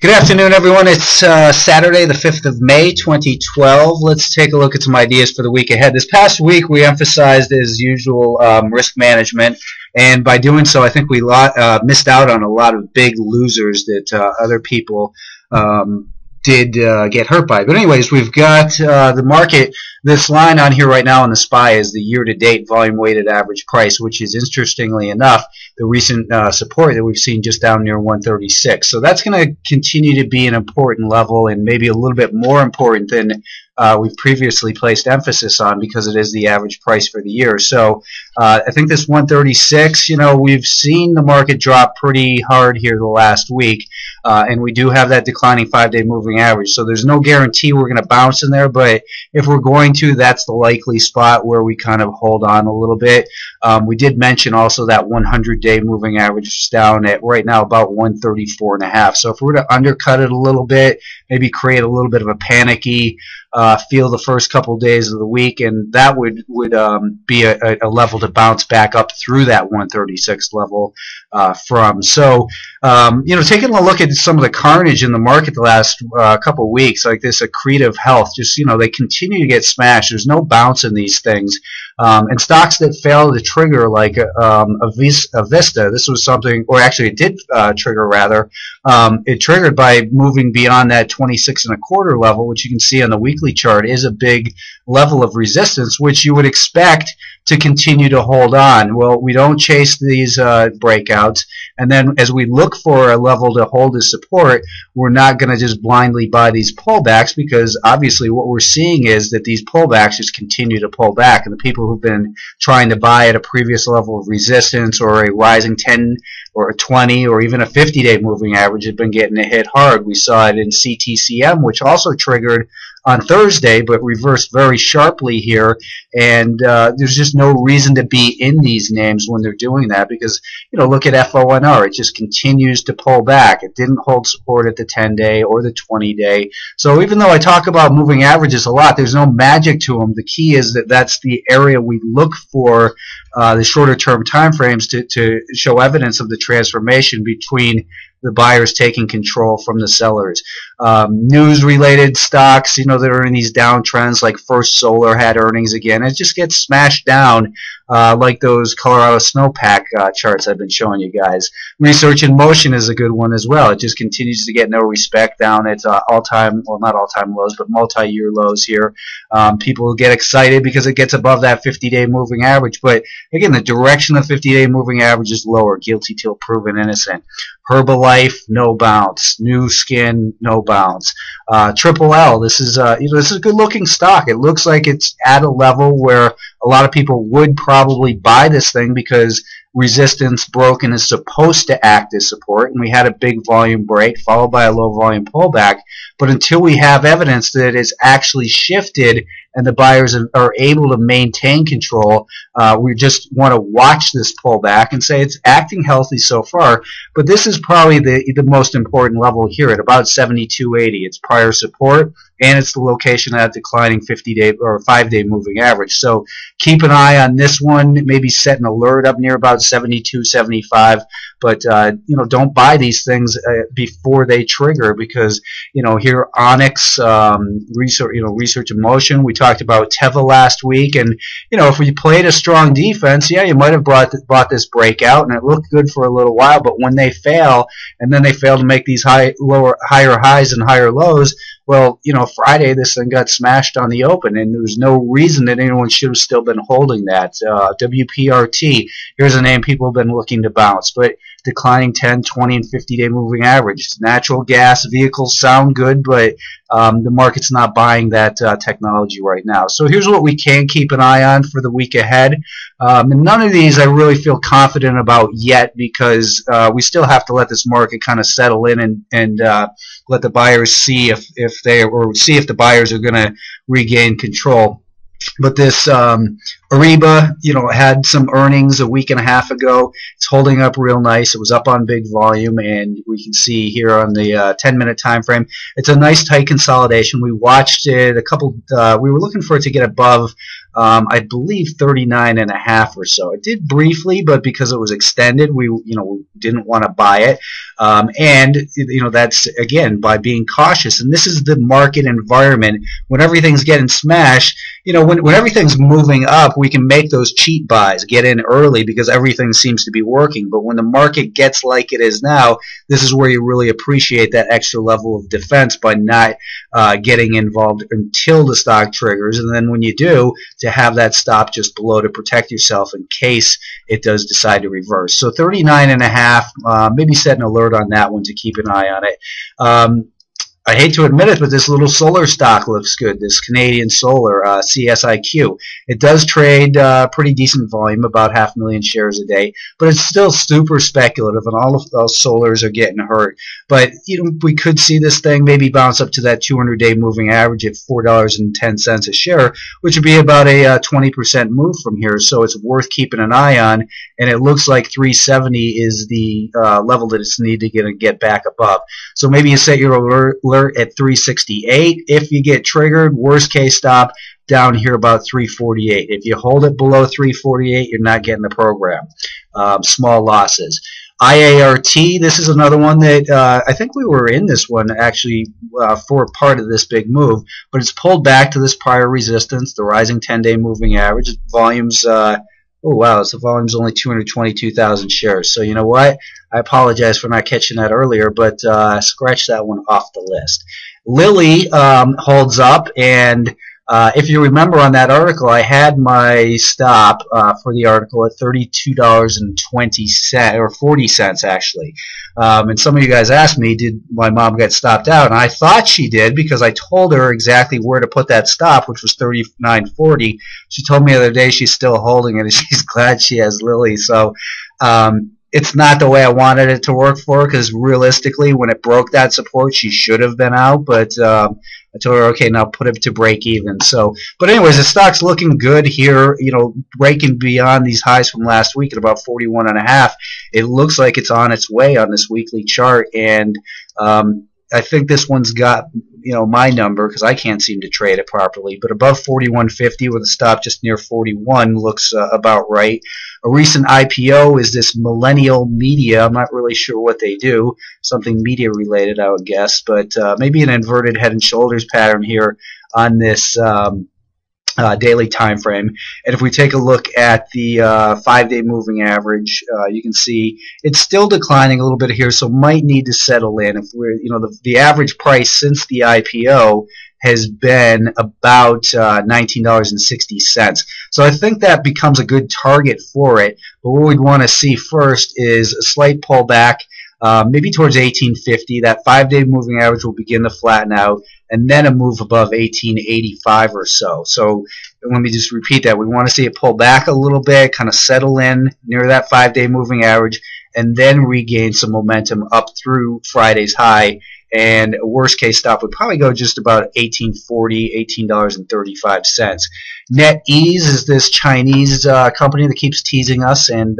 Good afternoon, everyone. It's Saturday, the 5th of May, 2012. Let's take a look at some ideas for the week ahead. This past week, we emphasized, as usual, risk management, and by doing so, I think we missed out on a lot of big losers that other people did get hurt by. But anyways, we've got the market. This line on here right now on the SPY is the year-to-date volume-weighted average price, which is, interestingly enough, the recent support that we've seen just down near 136. So that's going to continue to be an important level, and maybe a little bit more important than we've previously placed emphasis on, because it is the average price for the year. So I think this 136, we've seen the market drop pretty hard here the last week, and we do have that declining 5-day moving average. So there's no guarantee we're going to bounce in there, but if we're going to, that's the likely spot where we kind of hold on a little bit. We did mention also that 100-day moving average is down at right now about 134.5. So if we were to undercut it a little bit, maybe create a little bit of a panicky feel the first couple days of the week, and that would be a level to bounce back up through that 136 level from. So, taking a look at some of the carnage in the market the last couple of weeks, like this Accretive Health, just, they continue to get smashed. There's no bounce in these things. And stocks that fail to trigger, like Avista, this was something, or actually it did trigger rather. It triggered by moving beyond that 26.25 level, which you can see on the weekly chart is a big level of resistance, which you would expect to continue to hold on. Well, we don't chase these breakouts, and then as we look for a level to hold as support, we're not going to just blindly buy these pullbacks, because obviously what we're seeing is that these pullbacks just continue to pull back, and the people who've been trying to buy at a previous level of resistance or a rising 10 or a 20 or even a 50-day moving average have been getting hit hard. We saw it in CTCM, which also triggered on Thursday, but reversed very sharply here, and there's just no reason to be in these names when they're doing that, because, look at FONR. It just continues to pull back. It didn't hold support at the 10-day or the 20-day. So even though I talk about moving averages a lot, there's no magic to them. The key is that that's the area we look for the shorter-term time frames to show evidence of the transformation between the buyers taking control from the sellers. News-related stocks, that are in these downtrends, like First Solar had earnings again. It just gets smashed down like those Colorado snowpack charts I've been showing you guys. Research in Motion is a good one as well. It just continues to get no respect, down at all-time, well, not all-time lows, but multi-year lows here. People get excited because it gets above that 50-day moving average, but again, the direction of the 50-day moving average is lower. Guilty till proven innocent. Herbalife, no bounce. New Skin, no bounce. Triple L, this is this is a good-looking stock. It looks like it's at a level where a lot of people would probably buy this thing, because resistance broken is supposed to act as support, and we had a big volume break followed by a low volume pullback. But until we have evidence that it's actually shifted and the buyers are able to maintain control, we just want to watch this pullback and say it's acting healthy so far. But this is probably the most important level here at about 72.80. It's prior support, and it's the location of that declining 50-day or 5-day moving average. So keep an eye on this one. Maybe set an alert up near about 72.75. But don't buy these things before they trigger, because here Onyx, Research in Motion. We talked about Teva last week, and if we played a strong defense, yeah, you might have bought this breakout, and it looked good for a little while. But when they fail, and then they fail to make these higher highs and higher lows, well, Friday this thing got smashed on the open, and there's no reason that anyone should have still been holding that. WPRT, here's a name people have been looking to bounce, but declining 10, 20, and 50-day moving average. Natural gas vehicles sound good, but the market's not buying that technology right now. So here's what we can keep an eye on for the week ahead. And none of these I really feel confident about yet, because we still have to let this market kind of settle in and let the buyers see if the buyers are going to regain control. But this Ariba, had some earnings a week and a half ago. It's holding up real nice. It was up on big volume, and we can see here on the 10-minute time frame, it's a nice tight consolidation. We watched it we were looking for it to get above I believe 39.5 or so. It did briefly, but because it was extended, we didn't want to buy it. And that's again by being cautious. And this is the market environment when everything's getting smashed. When everything's moving up, we can make those cheap buys, get in early because everything seems to be working. But when the market gets like it is now, this is where you really appreciate that extra level of defense by not getting involved until the stock triggers. And then when you do, to have that stop just below to protect yourself in case it does decide to reverse. So 39.5, maybe set an alert on that one to keep an eye on it. I hate to admit it, but this little solar stock looks good, this Canadian Solar, CSIQ. It does trade pretty decent volume, about 500,000 shares a day, but it's still super speculative, and all of those solars are getting hurt. But we could see this thing maybe bounce up to that 200-day moving average at $4.10 a share, which would be about a 20% move from here, so it's worth keeping an eye on, and it looks like 370 is the level that it's needed to get back above. So maybe you set your alert at 368. If you get triggered, worst case stop down here about 348. If you hold it below 348, you're not getting the program. Small losses. IART, this is another one that I think we were in this one actually for part of this big move, but it's pulled back to this prior resistance, the rising 10-day moving average. Volumes, oh wow, so the volume's only 222,000 shares. So you know what? I apologize for not catching that earlier, but scratch that one off the list. Lilly holds up, and if you remember on that article, I had my stop for the article at $32.20 or 40 cents actually. And some of you guys asked me, did my mom get stopped out? And I thought she did because I told her exactly where to put that stop, which was $39.40. She told me the other day she's still holding it, and she's glad she has Lilly. So it's not the way I wanted it to work for her, because realistically, when it broke that support, she should have been out. But I told her, okay, now put it to break even. So, but anyways, the stock's looking good here. Breaking beyond these highs from last week at about 41.5. It looks like it's on its way on this weekly chart, and I think this one's got my number because I can't seem to trade it properly. But above 41.50 with a stop just near 41 looks about right. A recent IPO is this Millennial Media. I'm not really sure what they do. Something media related, I would guess. But maybe an inverted head and shoulders pattern here on this daily time frame. And if we take a look at the 5-day moving average, you can see it's still declining a little bit here, so might need to settle in. If we're, the average price since the IPO has been about $19.60. So I think that becomes a good target for it. But what we'd want to see first is a slight pullback, maybe towards 1850. That 5-day moving average will begin to flatten out, and then a move above 1885 or so. So let me just repeat that. We want to see it pull back a little bit, kind of settle in near that 5-day moving average, and then regain some momentum up through Friday's high. And a worst case stop would probably go just about $18.40, $18.35. NetEase is this Chinese company that keeps teasing us, and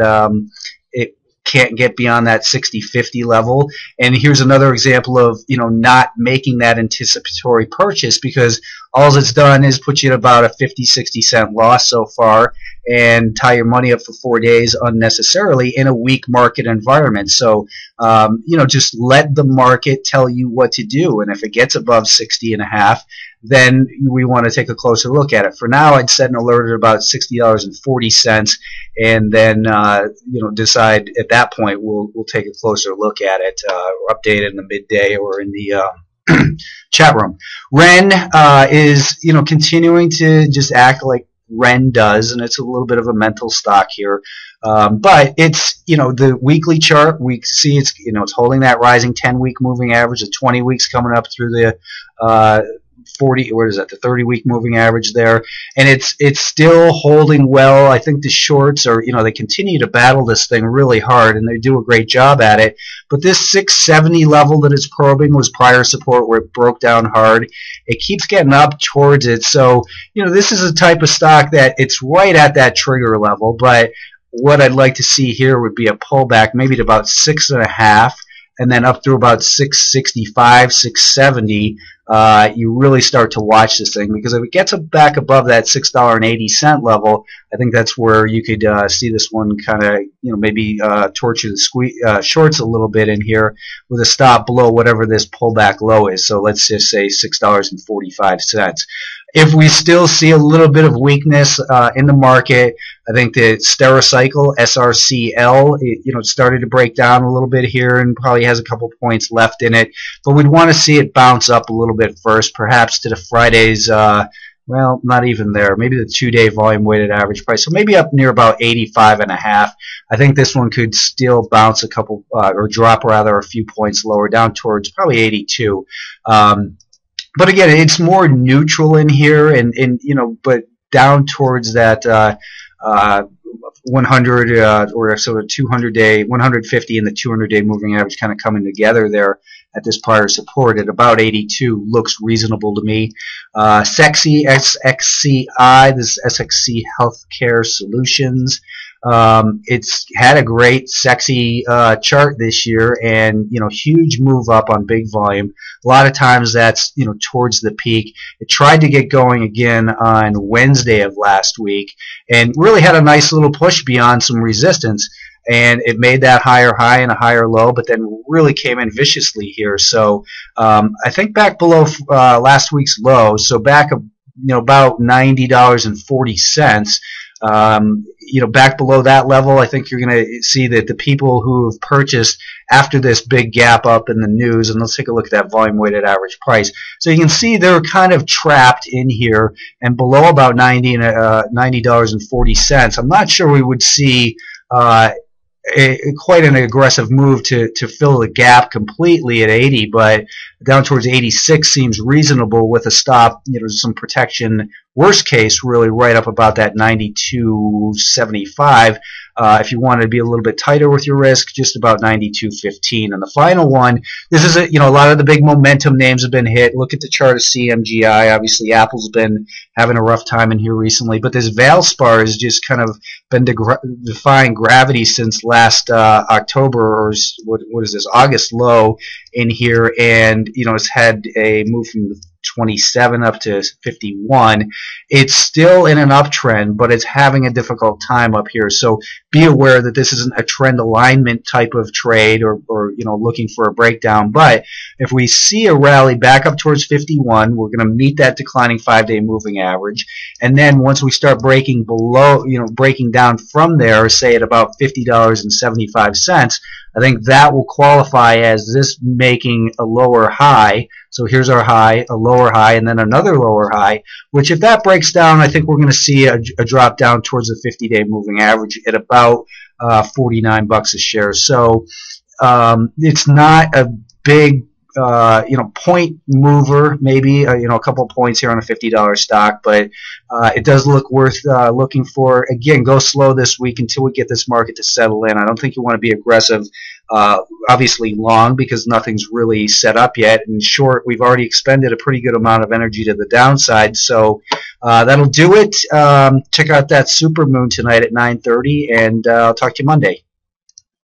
it can't get beyond that 60-50 level. And here's another example of not making that anticipatory purchase, because all it's done is put you at about a 50-60 cent loss so far and tie your money up for 4 days unnecessarily in a weak market environment. So just let the market tell you what to do, and if it gets above 60.5, then we want to take a closer look at it. For now, I'd set an alert at about $60.40, and then decide at that point we'll take a closer look at it, or update it in the midday or in the chat room. Ren is continuing to just act like Ren does, and it's a little bit of a mental stock here. But it's the weekly chart, we see it's it's holding that rising 10-week moving average, the 20 weeks coming up through the 30-week moving average there, and it's still holding well. I think the shorts are they continue to battle this thing really hard, and they do a great job at it. But this 670 level that it's probing was prior support where it broke down hard. It keeps getting up towards it, so this is a type of stock that it's right at that trigger level. But what I'd like to see here would be a pullback, maybe to about 6.5, and then up through about 665, 670. you really start to watch this thing, because if it gets back above that $6.80 level, I think that's where you could see this one kind of, maybe torture the shorts a little bit in here with a stop below whatever this pullback low is. So let's just say $6.45. If we still see a little bit of weakness in the market, I think the Stericycle, SRCL, it started to break down a little bit here and probably has a couple points left in it. But we'd want to see it bounce up a little bit first, perhaps to the Friday's, well, not even there, maybe the 2-day volume weighted average price. So maybe up near about 85.5. I think this one could still bounce a couple, or drop rather a few points lower, down towards probably 82. But again, it's more neutral in here, and but down towards that 100 or sort of 200-day, 150 and the 200-day moving average kind of coming together there at this prior support at about 82 looks reasonable to me. Sexy SXCI, this is SXC Healthcare Solutions. It's had a great sexy chart this year, and huge move up on big volume. A lot of times that's towards the peak. It tried to get going again on Wednesday of last week and really had a nice little push beyond some resistance, and it made that higher high and a higher low, but then really came in viciously here. So I think back below last week's low, so back about $90.40. Back below that level, I think you're going to see that the people who have purchased after this big gap up in the news, and let's take a look at that volume weighted average price. So you can see they're kind of trapped in here and below about $90.40. I'm not sure we would see quite an aggressive move to fill the gap completely at 80, but down towards 86 seems reasonable with a stop, some protection. Worst case, really right up about that 92.75. If you wanted to be a little bit tighter with your risk, just about 92.15. And the final one, this is a lot of the big momentum names have been hit. Look at the chart of CMGI. Obviously, Apple's been having a rough time in here recently, but this Valspar has just kind of been defying gravity since last October, or what is this, August low in here, and it's had a move from 27 up to 51. It's still in an uptrend, but it's having a difficult time up here. So be aware that this isn't a trend alignment type of trade, or looking for a breakdown. But if we see a rally back up towards 51, we're going to meet that declining 5-day moving average. And then once we start breaking below, breaking down from there, say at about $50.75, I think that will qualify as this making a lower high. So here's our high, a lower high, and then another lower high, which if that breaks down, I think we're going to see a drop down towards the 50-day moving average at about $49 a share. So it's not a big point mover, maybe a couple points here on a $50 stock, but it does look worth looking for. Again, go slow this week until we get this market to settle in. I don't think you want to be aggressive, obviously long, because nothing's really set up yet. In short, we've already expended a pretty good amount of energy to the downside, so that'll do it. Check out that supermoon tonight at 9:30, and I'll talk to you Monday.